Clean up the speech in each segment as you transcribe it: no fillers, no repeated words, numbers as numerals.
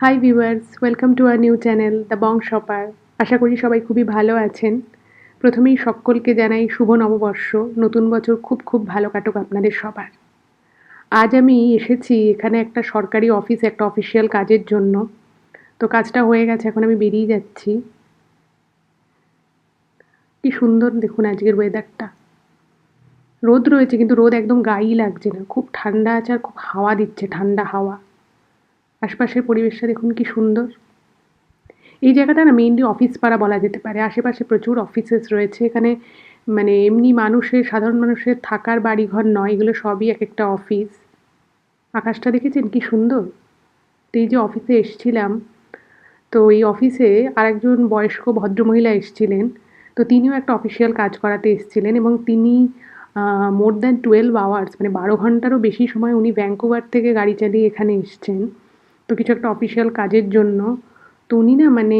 High viewers, welcome to our new channel the Bong shopper. আশা করি সবাই খুবই ভালো আছেন। প্রথমেই সকলকে জানাই শুভ নববর্ষ। নতুন বছর খুব খুব ভালো কাটুক আপনাদের সবার। আজ আমি এসেছি এখানে একটা সরকারি অফিসে একটা অফিসিয়াল কাজের জন্য। তো কাজটা হয়ে গেছে, এখন আমি বেরিয়ে যাচ্ছি। কি সুন্দর দেখুন আজকের ওয়েদারটা। রোদ রয়েছে কিন্তু রোদ একদম গায়েই লাগছে না, খুব ঠান্ডা আছে আর খুব হাওয়া দিচ্ছে, ঠান্ডা হাওয়া। আশপাশের পরিবেশটা দেখুন কি সুন্দর। এই জায়গাটা না মেইনলি অফিস পাড়া বলা যেতে পারে। আশেপাশে প্রচুর অফিসেস রয়েছে এখানে। মানে এমনি মানুষের, সাধারণ মানুষের থাকার বাড়িঘর নয়, এগুলো সবই এক একটা অফিস। আকাশটা দেখেছেন কি সুন্দর। তো এই যে অফিসে এসছিলাম, তো এই অফিসে আরেকজন বয়স্ক ভদ্রমহিলা এসছিলেন। তো তিনিও একটা অফিসিয়াল কাজ করাতে এসছিলেন এবং তিনি মোর দ্যান 12 আওয়ার্স, মানে 12 ঘন্টারও বেশি সময় উনি ভ্যাঙ্কুভার থেকে গাড়ি চালিয়ে এখানে এসছেন। তো কিছু একটা অফিসিয়াল কাজের জন্য। তো উনি না মানে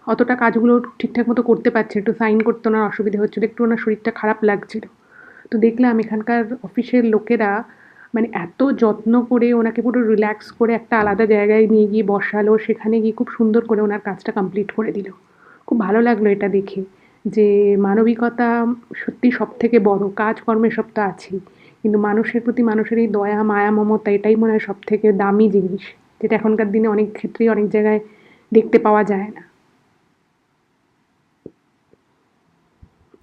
অতটা কাজগুলো ঠিকঠাক মতো করতে পারছে, একটু সাইন করতে ওনার অসুবিধা হচ্ছিলো, একটু ওনার শরীরটা খারাপ লাগছিল। তো দেখলাম এখানকার অফিসের লোকেরা মানে এত যত্ন করে ওনাকে পুরো রিল্যাক্স করে একটা আলাদা জায়গায় নিয়ে গিয়ে বসালো, সেখানে গিয়ে খুব সুন্দর করে ওনার কাজটা কমপ্লিট করে দিল। খুব ভালো লাগলো এটা দেখে, যে মানবিকতা সত্যি সব থেকে বড়। কাজকর্মে সব তো আছেই, কিন্তু মানুষের প্রতি মানুষের এই দয়া, মায়া, মমতা, এটাই মনে হয় সব থেকে দামি জিনিস, যেটা এখনকার দিনে অনেক ক্ষেত্রেই অনেক জায়গায় দেখতে পাওয়া যায় না।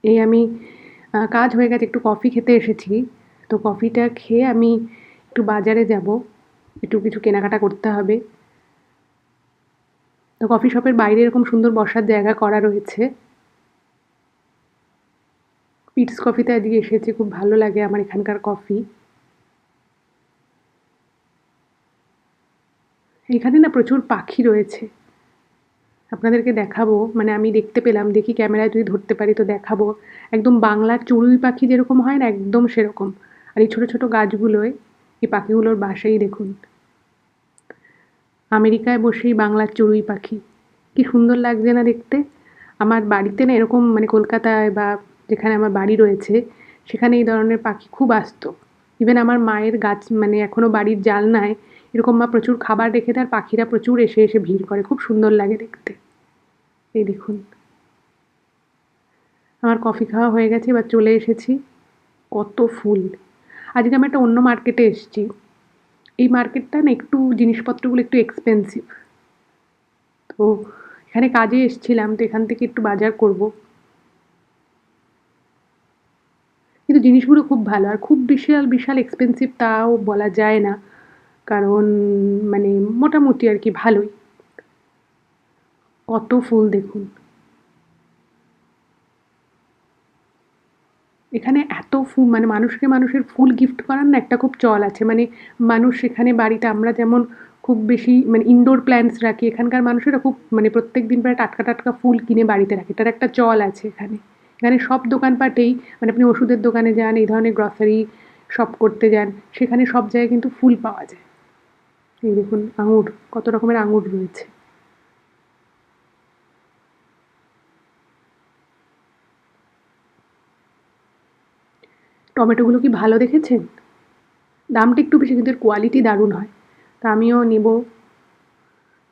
এই আমি কাজ হয়ে গেছে, একটু কফি খেতে এসেছি। তো কফিটা খেয়ে আমি একটু বাজারে যাব, একটু কিছু কেনাকাটা করতে হবে। তো কফি শপের বাইরে এরকম সুন্দর বসার জায়গা করা রয়েছে। পিটস কফিতে আজকে এসেছি, খুব ভালো লাগে আমার এখানকার কফি। এখানে না প্রচুর পাখি রয়েছে, আপনাদেরকে দেখাবো। মানে আমি দেখতে পেলাম, দেখি ক্যামেরায় যদি ধরতে পারি তো দেখাবো। একদম বাংলার চড়ুই পাখি যেরকম হয় না, একদম সেরকম। আর এই ছোট ছোট গাছগুলোয় এই পাখিগুলোর বাসাই দেখুন। আমেরিকায় বসেই বাংলার চড়ুই পাখি, কি সুন্দর লাগছে না দেখতে। আমার বাড়িতে না এরকম, মানে কলকাতায় বা যেখানে আমার বাড়ি রয়েছে সেখানে এই ধরনের পাখি খুব আসতো। ইভেন আমার মায়ের গাছ, মানে এখনো বাড়ির জানলায় এরকম মা প্রচুর খাবার রেখে দেয় আর পাখিরা প্রচুর এসে এসে ভিড় করে, খুব সুন্দর লাগে দেখতে। এই দেখুন, আমার কফি খাওয়া হয়ে গেছে, এবার চলে এসেছি। কত ফুল। আজকে আমি একটা অন্য মার্কেটে এসেছি। এই মার্কেটটা না একটু জিনিসপত্রগুলো একটু এক্সপেন্সিভ। তো এখানে কাজে এসছিলাম, তো এখান থেকে একটু বাজার করব। কিন্তু জিনিসগুলো খুব ভালো, আর খুব বিশাল বিশাল এক্সপেন্সিভ তাও বলা যায় না, কারণ মানে মোটামুটি আর কি ভালোই। কত ফুল দেখুন। এখানে এত ফুল, মানে মানুষকে মানুষের ফুল গিফট করার না একটা খুব চল আছে। মানে মানুষ এখানে বাড়িতে, আমরা যেমন খুব বেশি মানে ইনডোর প্ল্যান্টস রাখি, এখানকার মানুষেরা খুব মানে প্রত্যেক দিন প্রায় টাটকা টাটকা ফুল কিনে বাড়িতে রাখে। এটার একটা চল আছে এখানে। এখানে সব দোকানপাটেই, মানে আপনি ওষুধের দোকানে যান, এই ধরনের গ্রসারি শপ করতে যান, সেখানে সব জায়গায় কিন্তু ফুল পাওয়া যায়। এই দেখুন আঙুর, কত রকমের আঙুর রয়েছে। টমেটোগুলো কি ভালো দেখেছেন। দামটা একটু বেশি কিন্তু এর কোয়ালিটি দারুণ হয়। তা আমিও নেব,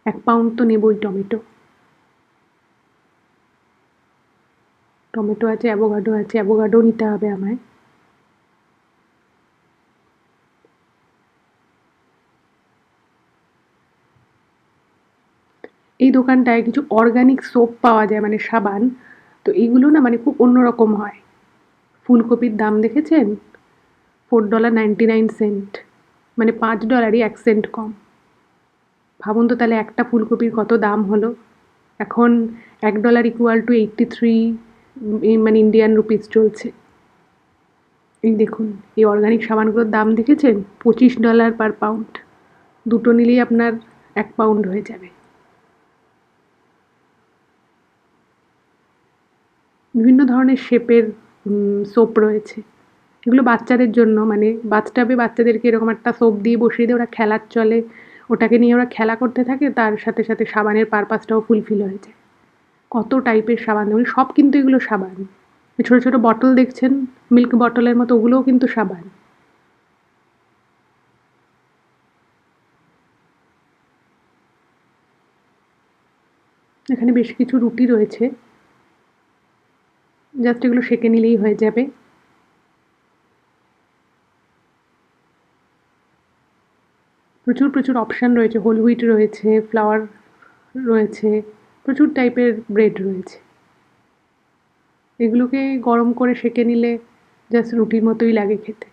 1 পাউন্ড তো নেবই টমেটো। টমেটো আছে, অ্যাভোকাডো আছে, অ্যাভোকাডো নিতে হবে আমায়। এই দোকানটায় কিছু অর্গানিক সোপ পাওয়া যায়, মানে সাবান। তো এইগুলো না মানে খুব অন্যরকম হয়। ফুলকপির দাম দেখেছেন, $4.99, মানে $5-ই 1 সেন্ট কম। ভাবুন তো তাহলে একটা ফুলকপির কত দাম হলো। এখন $1 ইকুয়াল টু 83 মানে ইন্ডিয়ান রুপিস চলছে। এই দেখুন, এই অর্গানিক সাবানগুলোর দাম দেখেছেন, $25 পার পাউন্ড। দুটো নিলেই আপনার 1 পাউন্ড হয়ে যাবে। বিভিন্ন ধরনের শেপের সোপ রয়েছে। এগুলো বাচ্চাদের জন্য, মানে বাথটাবে বাচ্চাদেরকে এরকম একটা সোপ দিয়ে বসিয়ে দিয়ে ওরা খেলার চলে, ওটাকে নিয়ে ওরা খেলা করতে থাকে, তার সাথে সাথে সাবানের পারপাসটাও ফুলফিল হয়ে যায়। কত টাইপের সাবান দেখুন, সব কিন্তু এগুলো সাবান। ছোট ছোট বটল দেখছেন, মিল্ক বটলের মতো, ওগুলোও কিন্তু সাবান। এখানে বেশ কিছু রুটি রয়েছে, জাস্ট এগুলো সেঁকে নিলেই হয়ে যাবে। প্রচুর প্রচুর অপশান রয়েছে, হোল হুইট রয়েছে, ফ্লাওয়ার রয়েছে, প্রচুর টাইপের ব্রেড রয়েছে। এগুলোকে গরম করে সেঁকে নিলে জাস্ট রুটির মতোই লাগে খেতে।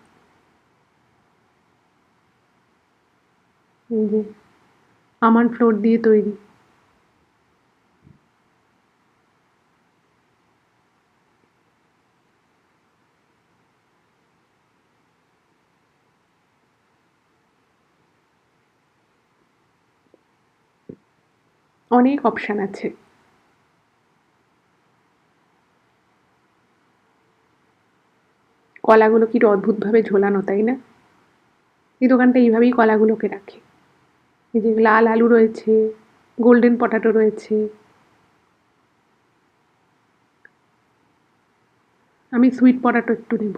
এই যে আমন্ড ফ্লোর দিয়ে তৈরি। অনেক অপশান আছে। কলাগুলো কি অদ্ভুতভাবে ঝোলানো, তাই না? এই দোকানটা এইভাবেই কলাগুলোকে রাখে। এই যে লাল আলু রয়েছে, গোল্ডেন পটাটো রয়েছে। আমি সুইট পটাটো একটু নেব।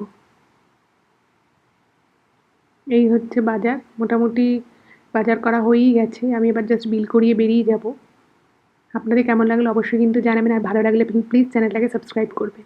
এই হচ্ছে বাজার, মোটামুটি বাজার করা হয়েই গেছে। আমি এবার জাস্ট বিল করিয়ে বেরিয়ে যাব। আপনাদের কেমন লাগলো অবশ্যই কিন্তু জানাবেন, আর ভালো লাগলে প্লিজ চ্যানেলটাকে সাবস্ক্রাইব করবেন।